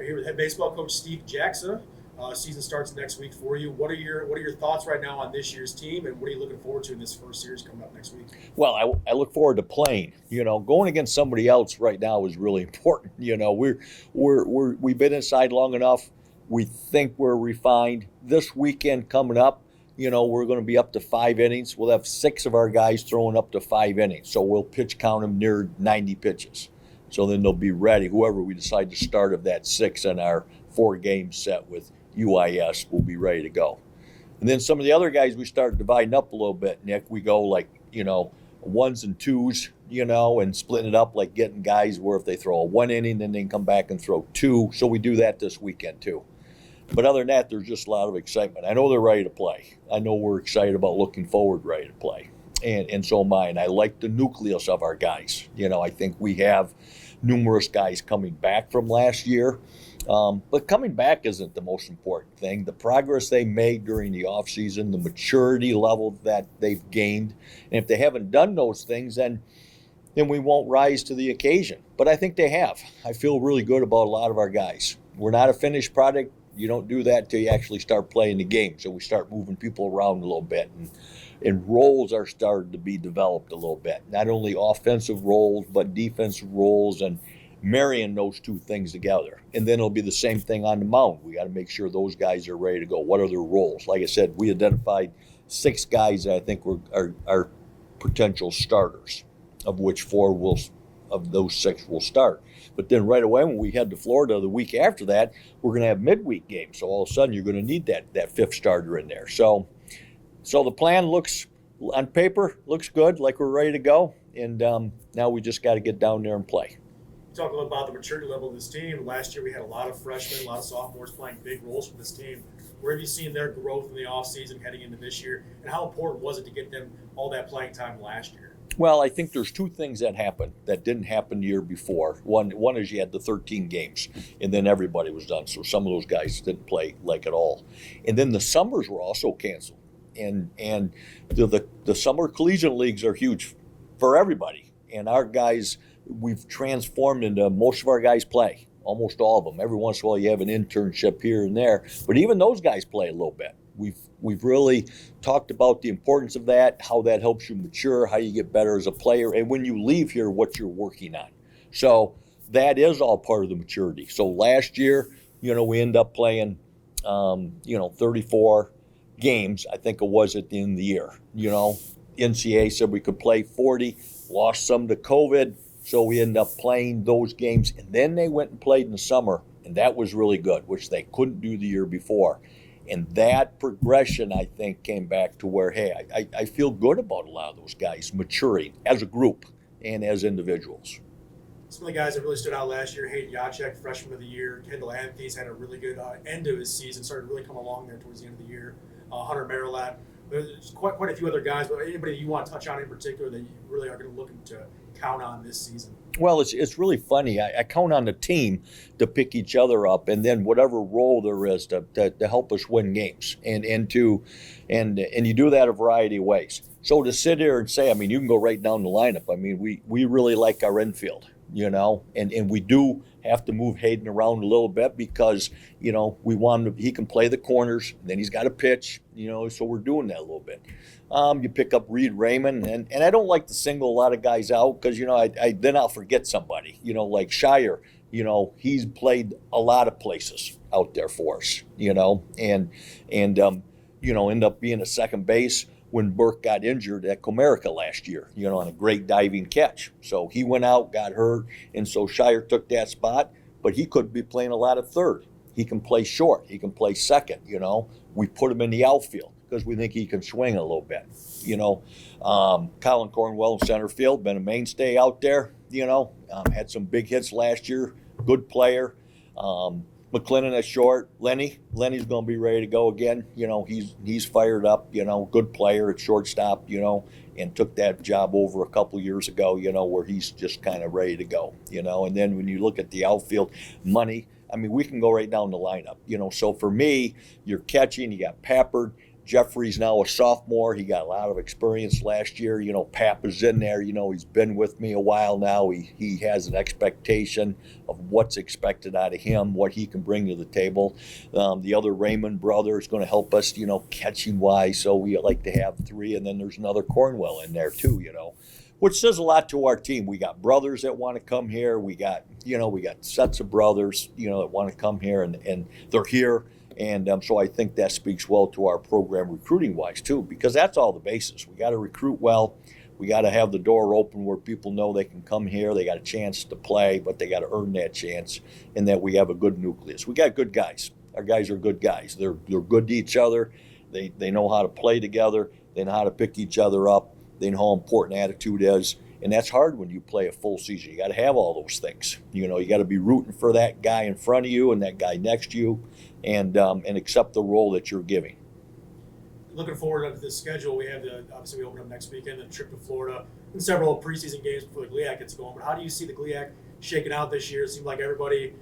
Here with head baseball coach Steve Jackson. Season starts next week for you. What are your thoughts right now on this year's team, and what are you looking forward to in this first series coming up next week? Well, I look forward to playing. Going against somebody else right now is really important. We've been inside long enough. We think we're refined. This weekend coming up, we're going to be up to 5 innings. We'll have 6 of our guys throwing up to 5 innings. So we'll pitch count them near 90 pitches. So then they'll be ready. Whoever we decide to start of that 6 in our 4-game set with UIS will be ready to go. And then some of the other guys we start dividing up a little bit, Nick. We go like, 1s and 2s, and splitting it up, like getting guys where if they throw a 1 inning, then they can come back and throw 2. So we do that this weekend too. But other than that, there's just a lot of excitement. I know they're ready to play. I know we're excited about looking forward, ready to play. And so am I. And I like the nucleus of our guys. I think we have numerous guys coming back from last year. But coming back isn't the most important thing. The progress they made during the offseason, the maturity level that they've gained. And if they haven't done those things, then we won't rise to the occasion. But I think they have. I feel really good about a lot of our guys. We're not a finished product. You don't do that till you actually start playing the game. So we start moving people around a little bit. And roles are starting to be developed a little bit. Not only offensive roles, but defensive roles, and marrying those two things together. And then it'll be the same thing on the mound. We got to make sure those guys are ready to go. What are their roles? Like I said, we identified 6 guys that I think are potential starters, of which 4 of those 6 will start. But then right away when we head to Florida the week after that, we're going to have midweek games. So all of a sudden you're going to need that 5th starter in there. So the plan looks, on paper, looks good, like we're ready to go. And now we just got to get down there and play. Talk a little about the maturity level of this team. Last year we had a lot of freshmen, a lot of sophomores playing big roles for this team. Where have you seen their growth in the offseason heading into this year? And how important was it to get them all that playing time last year? Well, I think there's 2 things that happened that didn't happen the year before. One is you had the 13 games, and then everybody was done. So some of those guys didn't play like at all. And then the summers were also canceled. And the summer collegiate leagues are huge for everybody. And our guys, we've transformed into most of our guys play, almost all of them. Every once in a while you have an internship here and there, but even those guys play a little bit. We've really talked about the importance of that, how that helps you mature, how you get better as a player, and when you leave here, what you're working on. So that is all part of the maturity. So last year, we ended up playing, 34 games, I think it was at the end of the year. NCAA said we could play 40, lost some to COVID, so we ended up playing those games. And then they went and played in the summer, and that was really good, which they couldn't do the year before. And that progression, I think, came back to where, hey, I feel good about a lot of those guys maturing as a group and as individuals. Some of the guys that really stood out last year, Hayden Yachek, freshman of the year. Kendall Anthony's had a really good end of his season, started to really come along there towards the end of the year. Hunter Marilat. There's quite a few other guys, but anybody you want to touch on in particular that you really are going to look to count on this season? Well, it's really funny. I count on the team to pick each other up, and then whatever role there is to help us win games, and you do that a variety of ways. So to sit here and say, you can go right down the lineup. We really like our infield, and we do have to move Hayden around a little bit because, we want him he can play the corners, and then he's got to pitch, so we're doing that a little bit. You pick up Reed Raymond, and I don't like to single a lot of guys out because, then I'll forget somebody, like Shire, he's played a lot of places out there for us, and end up being a second base when Burke got injured at Comerica last year, on a great diving catch. So he went out, got hurt, and so Shire took that spot, but he could be playing a lot of third. He can play short. He can play second, We put him in the outfield because we think he can swing a little bit, Colin Cornwell in center field, been a mainstay out there, had some big hits last year, good player. McLennan at short. Lenny's going to be ready to go again. He's fired up, good player at shortstop, and took that job over a couple years ago, where he's just kind of ready to go, And then when you look at the outfield, Money, we can go right down the lineup, So for me, you're catching, you got Pappard, Jeffrey's now a sophomore. He got a lot of experience last year. Papa's in there. He's been with me a while now. He has an expectation of what's expected out of him, what he can bring to the table. The other Raymond brother is going to help us, catching wise. So we like to have three, and then there's another Cornwell in there too, which says a lot to our team. We got brothers that want to come here. We got sets of brothers, that want to come here, and they're here. And so I think that speaks well to our program recruiting-wise, too, because that's all the basis. We got to recruit well. We got to have the door open where people know they can come here. They got a chance to play, but they got to earn that chance, and that we have a good nucleus. We got good guys. Our guys are good guys. They're good to each other. They know how to play together. They know how to pick each other up. They know how important attitude is. And that's hard when you play a full season. You got to have all those things. You got to be rooting for that guy in front of you and that guy next to you, and accept the role that you're giving. Looking forward to this schedule, we have obviously we open up next weekend, a trip to Florida, and several preseason games before the GLIAC gets going. But how do you see the GLIAC shaking out this year? It seemed like everybody,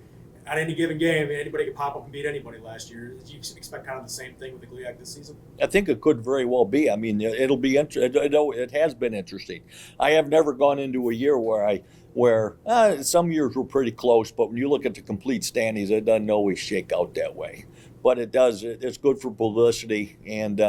at any given game, anybody could pop up and beat anybody last year. Do you expect kind of the same thing with the GLIAC this season? I think it could very well be. I mean, it'll be it has been interesting. I have never gone into a year where some years were pretty close, but when you look at the complete standings, it doesn't always shake out that way. But it does. It's good for publicity, and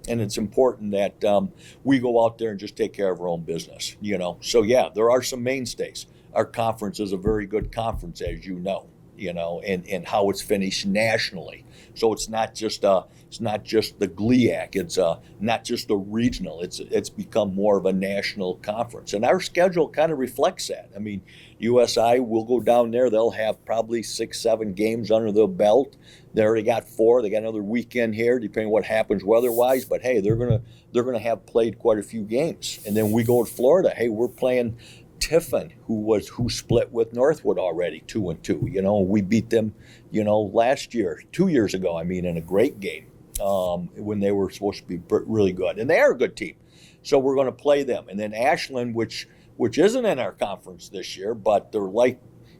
it's important that we go out there and just take care of our own business. So yeah, there are some mainstays. Our conference is a very good conference, as you know. And how it's finished nationally. So it's not just the GLIAC. It's not just a regional. It's become more of a national conference, and our schedule kind of reflects that. I mean, USI will go down there. They'll have probably 6-7 games under their belt. They already got 4. They got another weekend here, depending on what happens weather-wise. But hey, they're gonna have played quite a few games, and then we go to Florida. Hey, we're playing Tiffin, who split with Northwood already 2-2. We beat them, last year, 2 years ago. I mean, in a great game when they were supposed to be really good, and they are a good team. So we're going to play them, and then Ashland, which isn't in our conference this year, but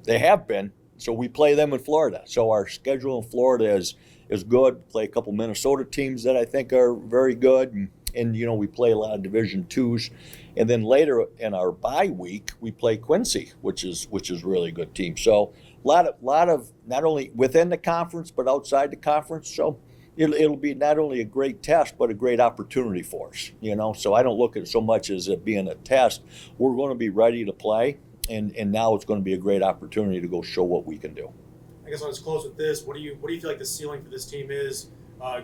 they have been. So we play them in Florida. So our schedule in Florida is good. Play a couple Minnesota teams that I think are very good, and we play a lot of Division IIs. And then later in our bye week, we play Quincy, which is a really good team. So a lot of not only within the conference but outside the conference. So it'll be not only a great test but a great opportunity for us. So I don't look at it so much as it being a test. We're going to be ready to play, and now it's going to be a great opportunity to go show what we can do. I guess I'll just close with this. What do you feel like the ceiling for this team is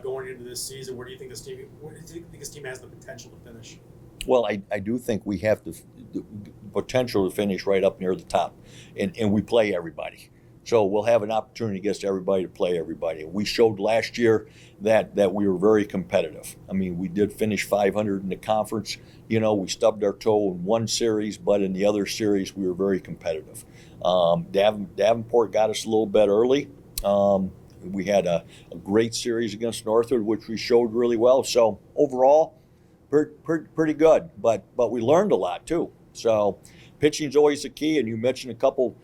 going into this season? Where do you think this team has the potential to finish? Well, I do think we have the potential to finish right up near the top, and we play everybody. So we'll have an opportunity against everybody to play everybody. We showed last year that we were very competitive. I mean, we did finish 500 in the conference. We stubbed our toe in one series, but in the other series we were very competitive. Davenport got us a little bit early. We had a great series against Northwood, which we showed really well. So overall, pretty good, but we learned a lot too. So pitching's always the key, and you mentioned a couple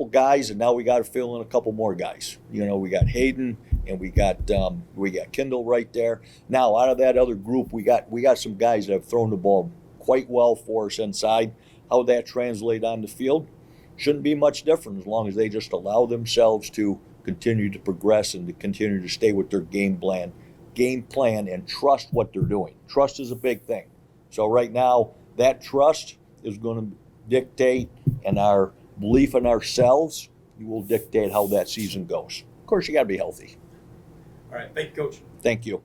guys, and now we got to fill in a couple more guys. We got Hayden, and we got Kendall right there. Now out of that other group, we got some guys that have thrown the ball quite well for us inside. How that translate on the field shouldn't be much different as long as they just allow themselves to continue to progress and to continue to stay with their game plan and trust what they're doing. Trust is a big thing. So right now, that trust is going to dictate, and our belief in ourselves will dictate how that season goes. Of course, you got to be healthy. All right. Thank you, Coach. Thank you.